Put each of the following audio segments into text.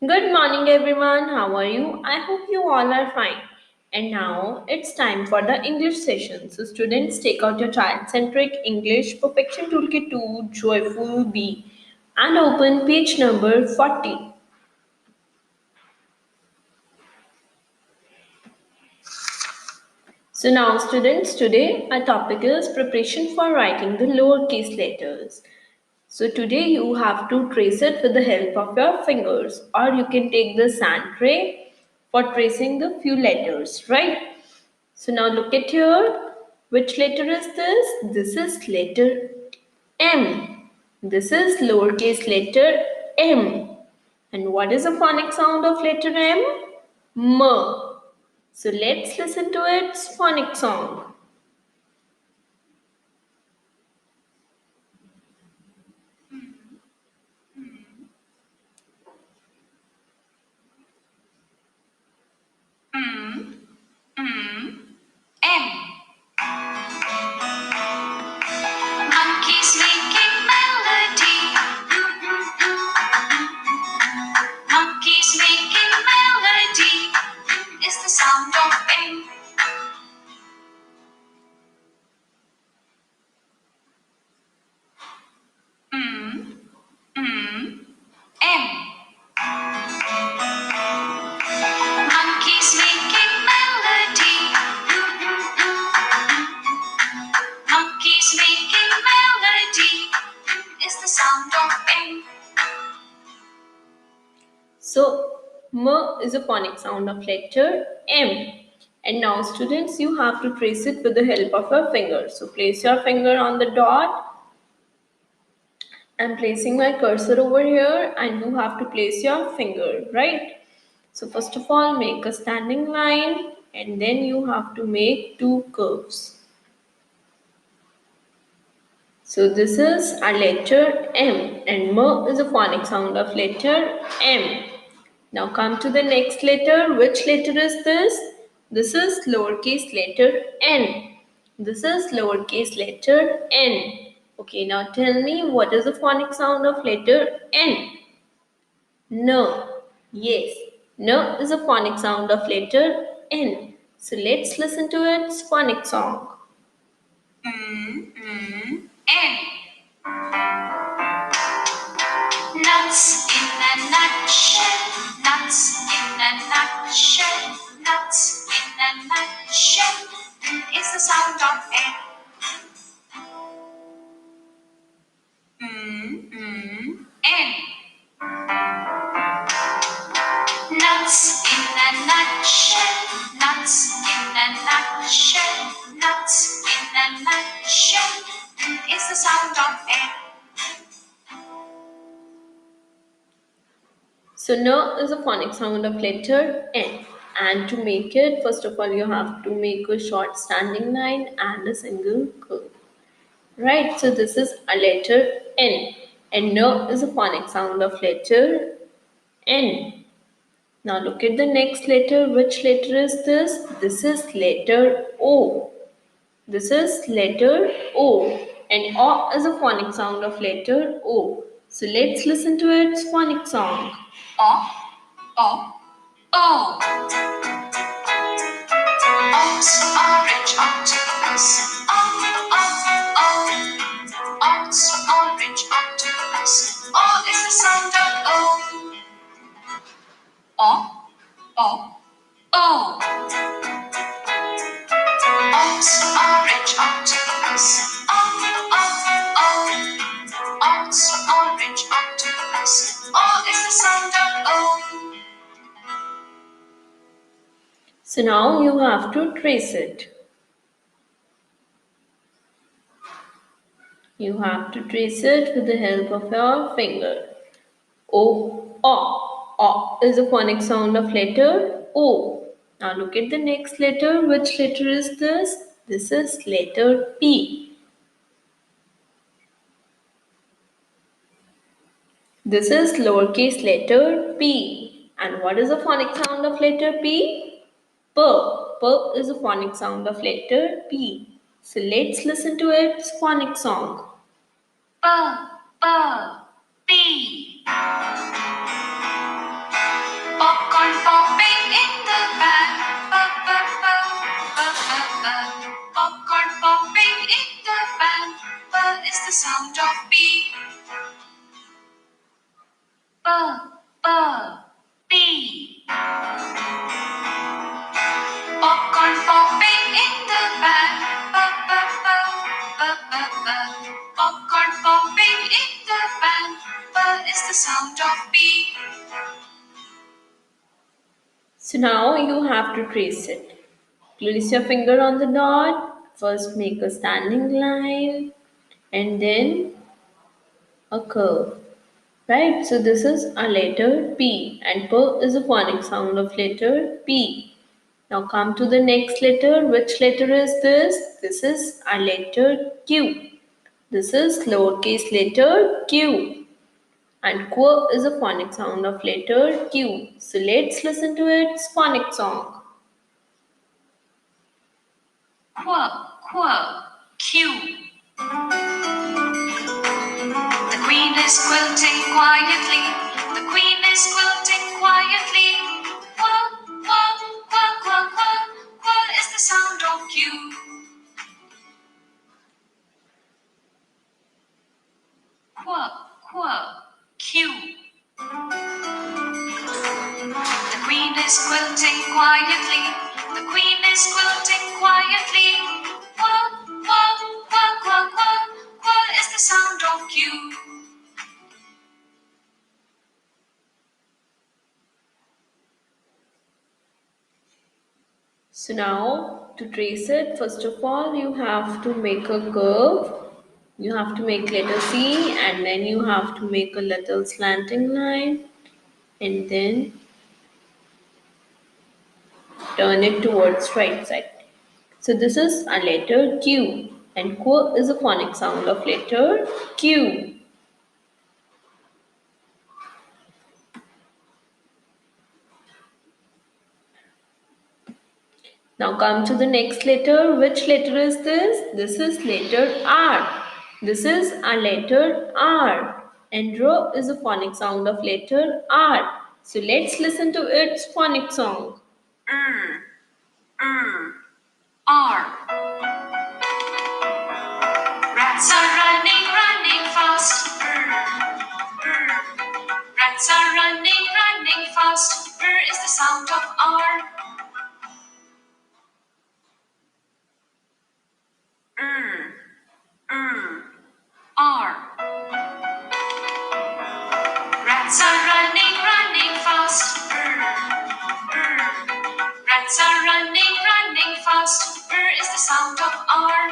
Good morning, everyone. How are you? I hope you all are fine. And now it's time for the English session. So, students, take out your child centric English Perfection Toolkit 2 Joyful B and open page number 40. So, now, students, today our topic is preparation for writing the lowercase letters. So today you have to trace it with the help of your fingers, or you can take the sand tray for tracing the few letters, right? So now look at here. Which letter is this? This is letter M. This is lowercase letter M. And what is the phonic sound of letter M? M. So let's listen to its phonic sound. Monkeys making melody. Monkeys making melody. Is the sound of M. M. Monkeys making melody. Monkeys making melody. Is the sound of M. So, M is a phonic sound of letter M. And now, students, you have to trace it with the help of your finger. So, place your finger on the dot. I'm placing my cursor over here, and you have to place your finger, right? So, first of all, make a standing line, and then you have to make two curves. So, this is a letter M, and M is a phonic sound of letter M. Now come to the next letter. Which letter is this? This is lowercase letter n. This is lowercase letter n. Okay, now tell me what is the phonic sound of letter n? No. Yes. No is a phonic sound of letter n. So let's listen to its phonic song. N. Nuts in a nutshell. Nuts in a nutshell. Nuts in a nutshell. Is the sound of N. N. Nuts in a nutshell. Nuts in a nutshell. Nuts in a nutshell. Is the sound of N. So N is a phonic sound of letter N. And to make it, first of all, you have to make a short standing line and a single curve. Right, so this is a letter N. And N is a phonic sound of letter N. Now look at the next letter. Which letter is this? This is letter O. This is letter O. And O is a phonic sound of letter O. So let's listen to its phonic sound. O. O. O. Ox, orange, octopus. O. O. O. Ox, orange, octopus. O is the sound of O. O. O. O. Ox, orange, octopus. O. O. O. Ox, orange, octopus. O is the sound of O. So now you have to trace it. You have to trace it with the help of your finger. O, O. O is the phonic sound of letter O. Now look at the next letter. Which letter is this? This is letter P. This is lowercase letter P. And what is the phonic sound of letter P? P. P is the phonic sound of letter P. So let's listen to its phonic song. B. B. B. popping in the pan. Popcorn popping in the pan. Is the sound of P. P. P. Popcorn popping in the pan. Popcorn popping in the pan. Is the sound of P. So now you have to trace it. Place your finger on the dot. First make a standing line and then a curve. Right? So this is a letter P and P is a phonic sound of letter P. Now come to the next letter. Which letter is this? This is a letter Q. This is lowercase letter Q. And Q is a phonic sound of letter Q. So let's listen to its phonic song. Q. The queen is quilting quietly. The queen is quilting quietly. Qua is the sound of Q. Q. The queen is quilting quietly. The queen is quilting quietly. Qua is the sound of Q. So now to trace it, first of all you have to make a curve. You have to make letter C and then you have to make a little slanting line and then turn it towards right side. So this is a letter Q and Q is a phonic sound of letter Q. Now come to the next letter. Which letter is this? This is letter R. This is a letter R. And R is a phonic sound of letter R. So let's listen to its phonic song. R. Rats are running fast. Rats are running fast. Is the sound of R. R. Rats are running fast. Rats are running fast. Is the sound of R.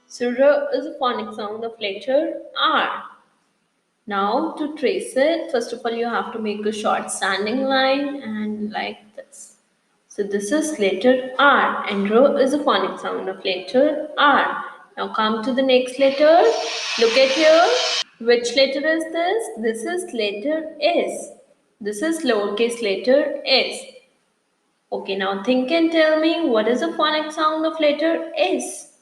So R is a phonic sound of letter R. Now to trace it, first of all you have to make a short standing line and like this. So this is letter R and R is a phonic sound of letter R. Now come to the next letter. Look at here. Which letter is this? This is letter S. This is lowercase letter S. Okay, now think and tell me what is the phonic sound of letter S?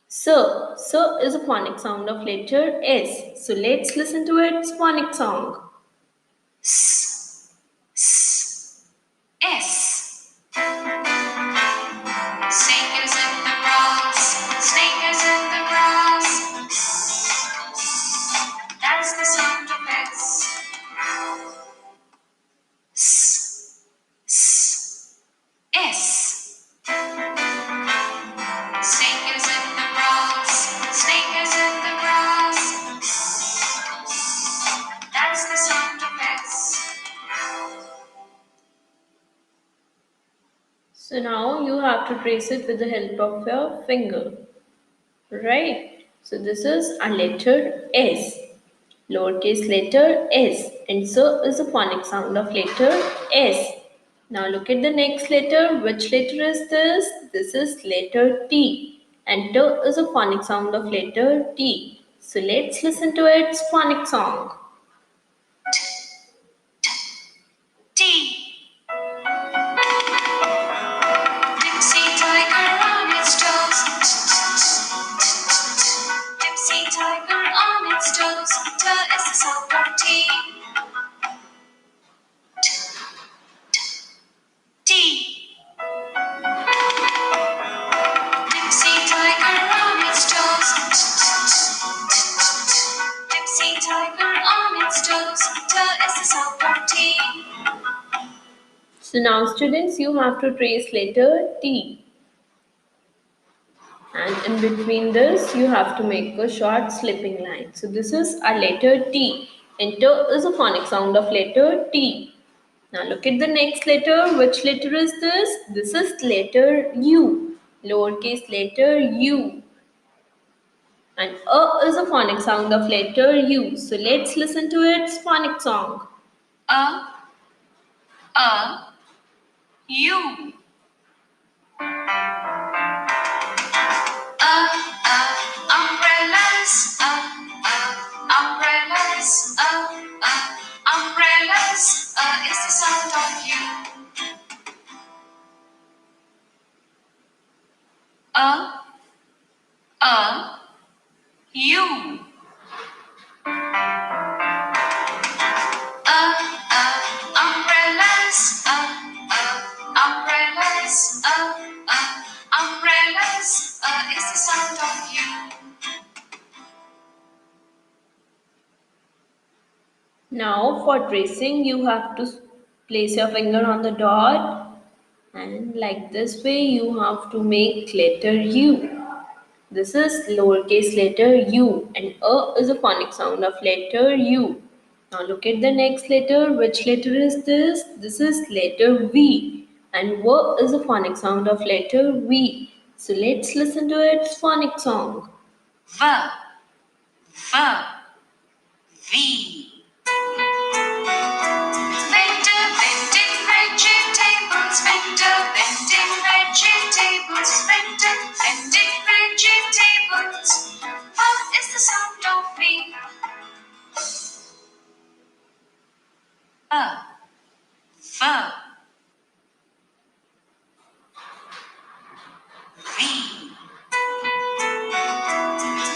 So is a phonic sound of letter S. So let's listen to its phonic song. S. Snake is in the grass. Snake is in the grass. That's the sound of S. S. Snake is in the grass. Snake is in the grass. That's the sound of S. So now you have to trace it with the help of your finger. Right? So this is a letter S. Lowercase letter S. And so is the phonic sound of letter S. Now look at the next letter. Which letter is this? This is letter T. And T is a phonic sound of letter T. So let's listen to its phonic song. T. Dipsy tiger on its toes. Dipsy tiger on its toes. T is the sound of T. toes. T is the sound of T. So now students, you have to trace letter T. And in between this, you have to make a short slipping line. So this is a letter T. And T is a phonic sound of letter T. Now look at the next letter. Which letter is this? This is letter U. Lowercase letter U. And A is a phonic sound of letter U. So let's listen to its phonic song. A, U. Umbrellas. Umbrellas. Umbrellas. Is the sound of U. A, U. Umbrellas. Umbrellas. Umbrellas. Is the sound of U. Now for tracing, you have to place your finger on the dot, and like this way you have to make letter U. This is lowercase letter U, and A is a phonic sound of letter U. Now look at the next letter. Which letter is this? This is letter V, and W is a phonic sound of letter V. So let's listen to its phonic song. V, V, V. Vendor vending vegetables. Vendor vending vegetables. Vendor vending vegetables. What is the sound of V? V, V.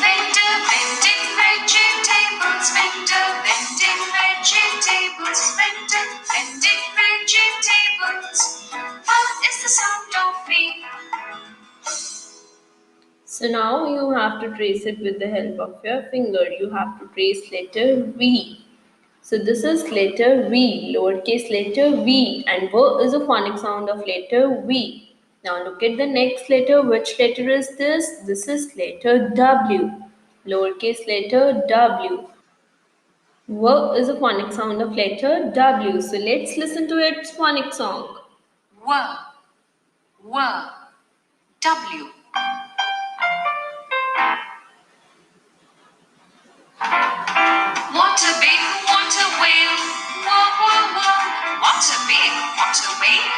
Vendor vending vegetables. Vendor vending vegetables. Vendor vending vegetables. What is the sound of V? So now you have to trace it with the help of your finger. You have to trace letter V. So this is letter V, lowercase letter V, and V is a phonic sound of letter V. Now look at the next letter. Which letter is this? This is letter W, lowercase letter W. V is a phonic sound of letter W. So let's listen to its phonic song. W, W, W. What a big water whale. Whoa, whoa, whoa. What a big water whale.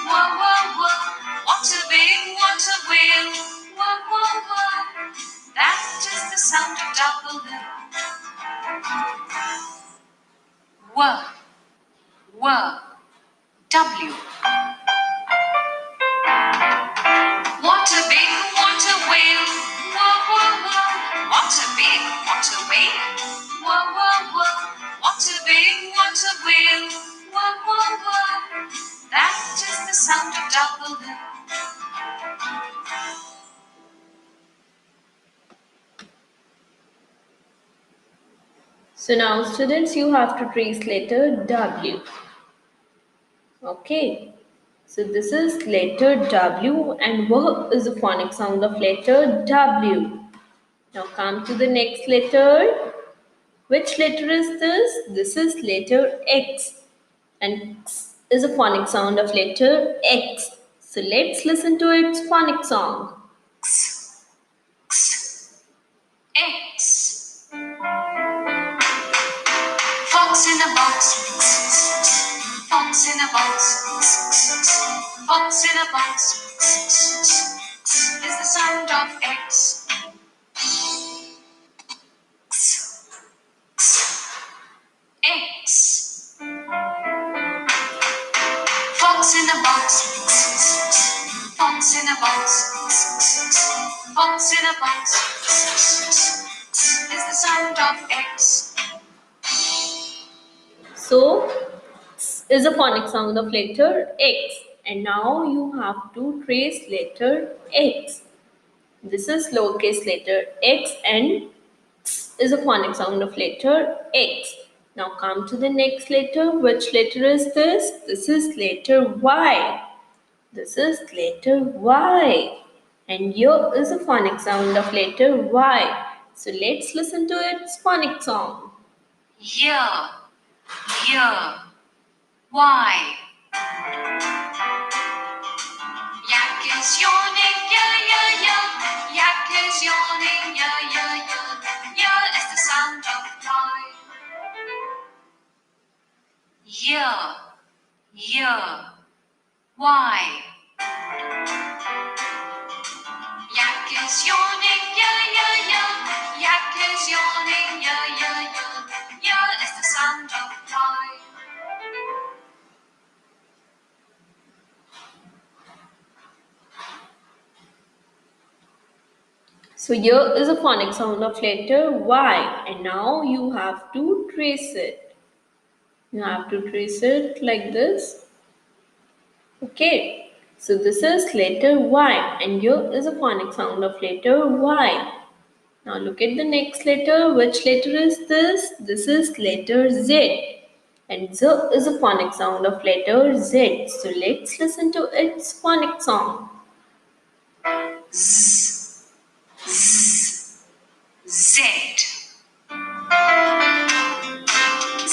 Whoa, whoa, whoa. What a big water whale. Whoa, whoa, whoa. That is the sound of double W, W, W. What a big water whale. Whoa, whoa, whoa. What a big water whale. Whoa, whoa, whoa. What a big water whale. Whoa, whoa, whoa. That is the sound of double W. So now students, you have to trace letter W. Okay. So this is letter W, and W is a phonic sound of letter W. Now come to the next letter. Which letter is this? This is letter X, and X is a phonic sound of letter X. So let's listen to its phonic song. X, X, X. Fox in a box. Fox in a box. Fox in a box. Is the sound of X. X. Fox in a box. Fox in a box. Fox in a box. Is the sound of X. So X is a phonic sound of letter X, and now you have to trace letter X. This is lowercase letter X, and X is a phonic sound of letter X. Now come to the next letter. Which letter is this? This is letter Y. This is letter Y. And here is a phonic sound of letter Y. So let's listen to its phonic song. Yeah, yeah, why? Yak is yawning, yeah, yeah, yeah. Yak is yawning, yeah, yeah, yeah. Yeah is the sound of why. Yeah, yeah, why? Yak is yawning, yeah, yeah, yeah. Yak is yawning, yeah, yeah, yeah. Yeah is the sound of why. So here is a phonic sound of letter Y. And now you have to trace it. You have to trace it like this. Okay. So this is letter Y. And here is a phonic sound of letter Y. Now look at the next letter. Which letter is this? This is letter Z. And Z is a phonic sound of letter Z. So let's listen to its phonic song. Z, z, Z.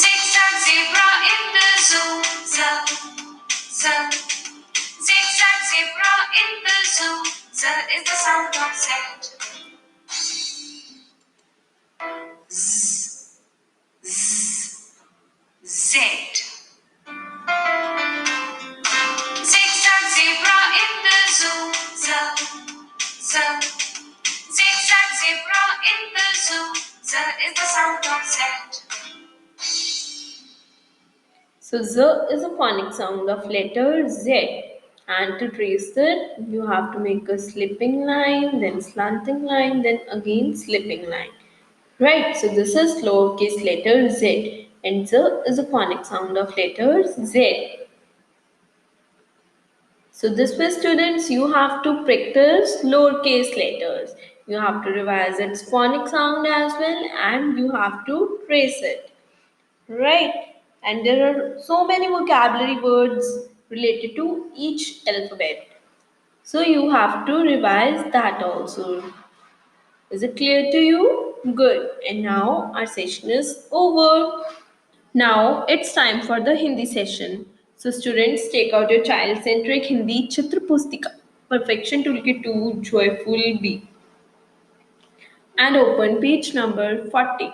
Zigzag zebra in the zoo. Z, z. Zigzag zebra in the zoo. Z is the sound of Z. Z, z, Z. Zigzag zebra in the zoo. Z, z. Zigzag zebra in the zoo. Z is the sound of Z. So Z is a phonic sound of letter Z. And to trace it, you have to make a slipping line, then slanting line, then again slipping line. Right, so this is lowercase letter Z. And Z is a phonic sound of letter Z. So this way students, you have to practice lowercase letters. You have to revise its phonic sound as well and you have to trace it. Right? And there are so many vocabulary words related to each alphabet. So you have to revise that also. Is it clear to you? Good. And now our session is over. Now it's time for the Hindi session. So students, take out your child-centric Hindi Chitra Pustika, Perfection Toolkit 2, Joyful B, and open page number 40.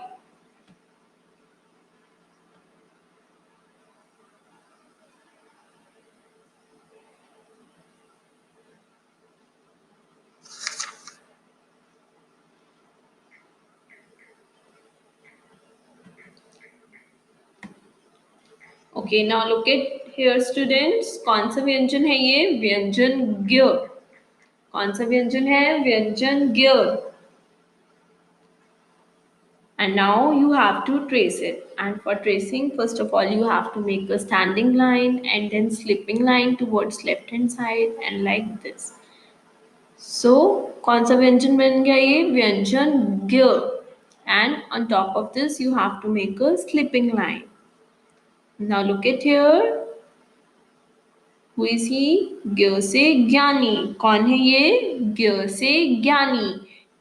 Okay, now look at here students. कौन सा व्यंजन है ये? व्यंजन ग. कौन सा व्यंजन है? व्यंजन ग. And now you have to trace it. And for tracing, first of all, you have to make a standing line and then slipping line towards left hand side and like this. So, कौन सा व्यंजन बन गया ये? व्यंजन ग. And on top of this, you have to make a slipping line. Now look at here. Who is he? ग से ज्ञानी. कौन है ये? ग से ज्ञानी.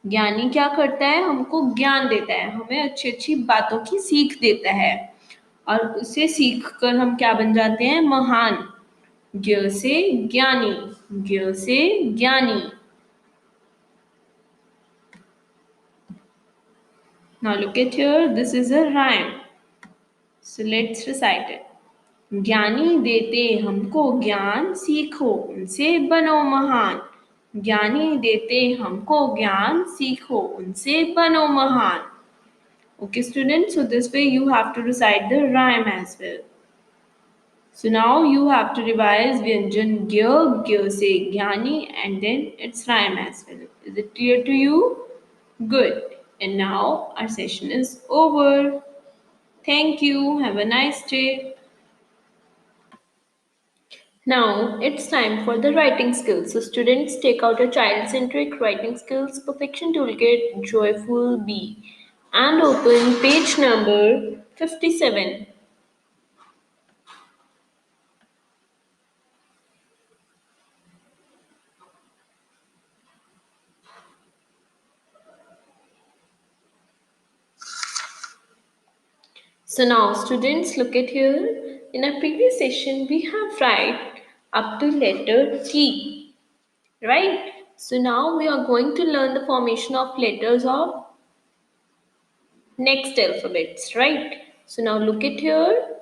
ज्ञानी क्या करता है? हमको ज्ञान देता है, हमें अच्छी अच्छी बातों की सीख देता है और उसे सीख कर हम क्या बन जाते हैं? महान. ज्ञ से ज्ञानी. ज्ञ से ज्ञानी. Now look at here, this is a rhyme. So let's recite it. ज्ञानी देते हमको ज्ञान, सीखो उनसे बनो महान. ज्ञानी देते हमको ज्ञान, सीखो उनसे बनो महान. Okay students, so this way you have to recite the rhyme as well. So now you have to revise Vyanjan Gya se Jnani and then its rhyme as well. Is it clear to you? Good. And now our session is over. Thank you. Have a nice day. Now it's time for the writing skills. So students, take out a child-centric writing skills perfection toolkit Joyful B and open page number 57. So now students, look at here. In our previous session we have tried up to letter T, right? So now we are going to learn the formation of letters of next alphabets, right? So now look at here.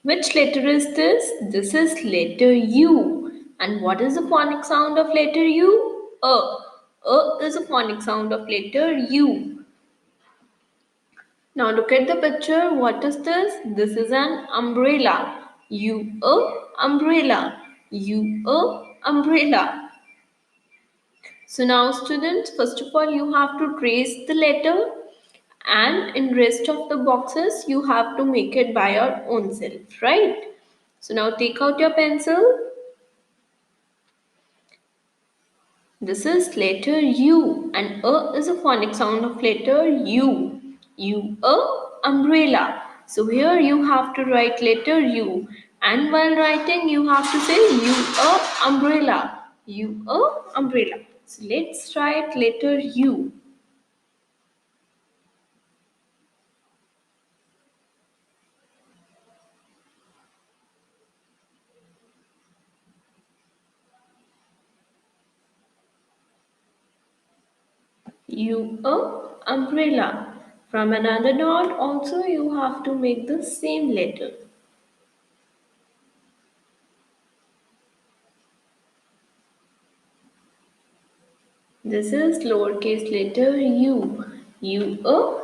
Which letter is this? This is letter U. And what is the phonic sound of letter U? A. A is a phonic sound of letter U. Now look at the picture. What is this? This is an umbrella. Umbrella. Umbrella. So now students, first of all you have to trace the letter, and in rest of the boxes you have to make it by your own self, right? So now take out your pencil. This is letter U, and A is a phonic sound of letter U. Umbrella. So here you have to write letter U, and while writing you have to say umbrella. Umbrella. So let's write letter U. Umbrella. From another dot also you have to make the same letter. This is lowercase letter u.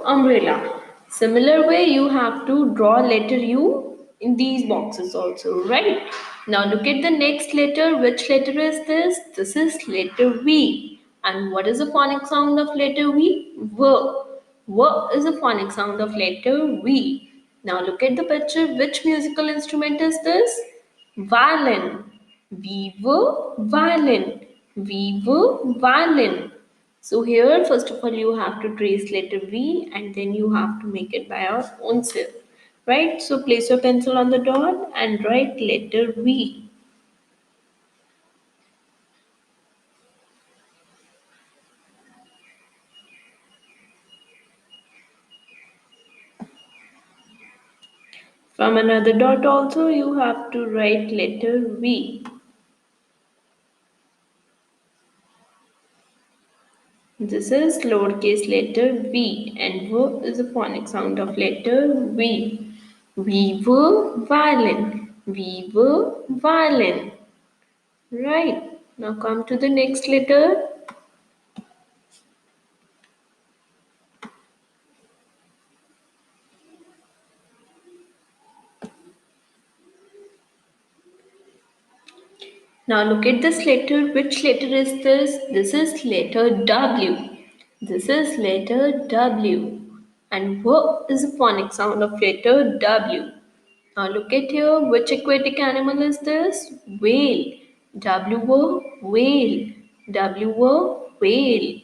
Umbrella. Similar way you have to draw letter U in these boxes also, right? Now look at the next letter. Which letter is this? This is letter V. And what is the phonic sound of letter V? V. V is a phonic sound of letter V. Now look at the picture. Which musical instrument is this? Violin. Violin. Violin. So here, first of all, you have to trace letter V, and then you have to make it by your own self. Right? So place your pencil on the dot and write letter V. From another dot also you have to write letter V. This is lowercase letter V, and V is a phonic sound of letter V. Violin. Violin. Right. Now come to the next letter. Now look at this letter. Which letter is this? This is letter W. This is letter W. And W is a phonic sound of letter W. Now look at here. Which aquatic animal is this? Whale. W whale. Whale.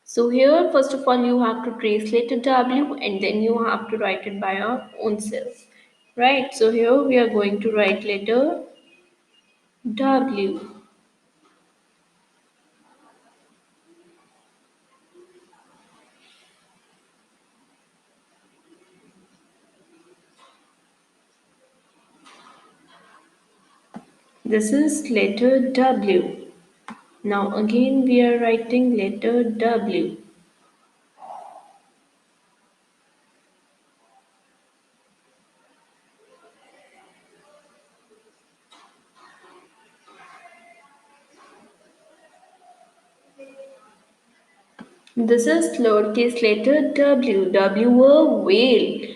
So here, first of all, you have to trace letter W, and then you have to write it by your own self. Right? So here we are going to write letter W. This is letter W. Now again we are writing letter W. This is lowercase letter W. W a whale.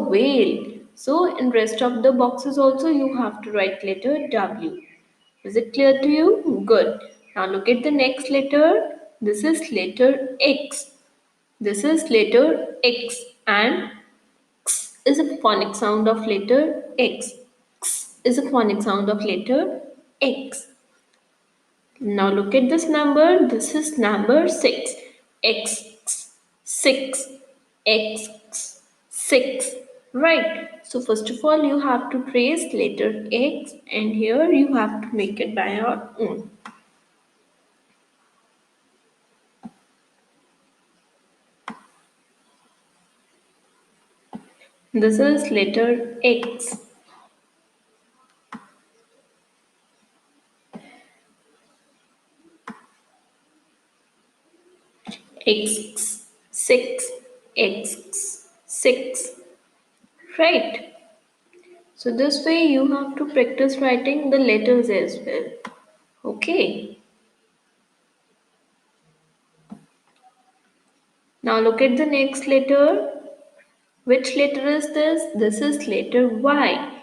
Whale. So in rest of the boxes also you have to write letter W. Is it clear to you? Good. Now look at the next letter. This is letter X. This is letter X, and X is a phonic sound of letter X. X is a phonic sound of letter X. Now look at this number. This is number 6. X. 6, X, 6. Right. So first of all, you have to trace letter X, and here you have to make it by your own. This is letter X. X, 6, X, 6. Right. So this way you have to practice writing the letters as well. Okay. Now look at the next letter. Which letter is this? This is letter Y.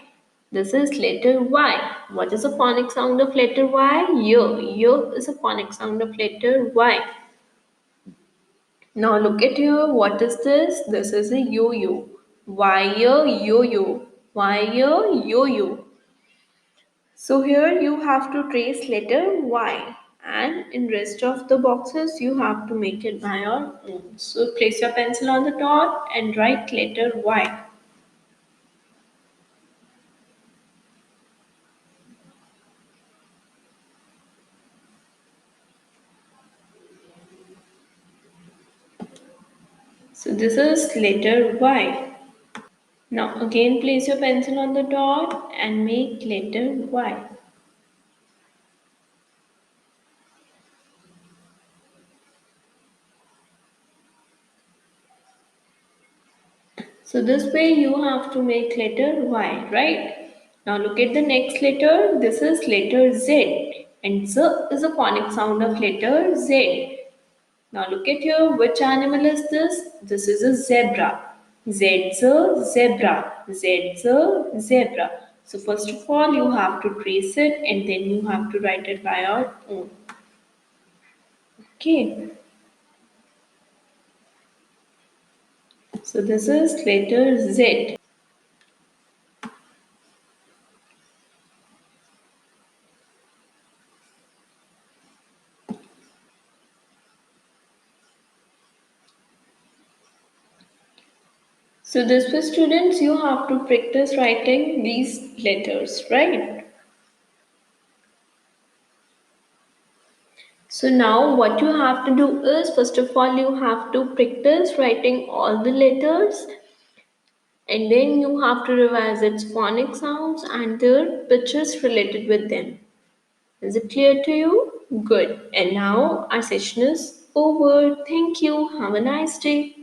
This is letter Y. What is the phonic sound of letter Y? Y. Y is a phonic sound of letter Y. Now look at here. What is this? This is a yo-yo. Wire yo-yo. Wire yo-yo. So here you have to trace letter Y, and in rest of the boxes you have to make it by your own. So place your pencil on the dot and write letter Y. So this is letter Y. Now again place your pencil on the dot and make letter Y. So this way you have to make letter Y, right? Now look at the next letter. This is letter Z, and Z is a phonic sound of letter Z. Now look at here. Which animal is this? This is a zebra. Z's a zebra. Z's a zebra. So first of all you have to trace it and then you have to write it by your own. Okay. So this is letter Z. So this way students you have to practice writing these letters, right? So now what you have to do is first of all you have to practice writing all the letters, and then you have to revise its phonic sounds and their pictures related with them. Is it clear to you? Good. And now our session is over. Thank you. Have a nice day.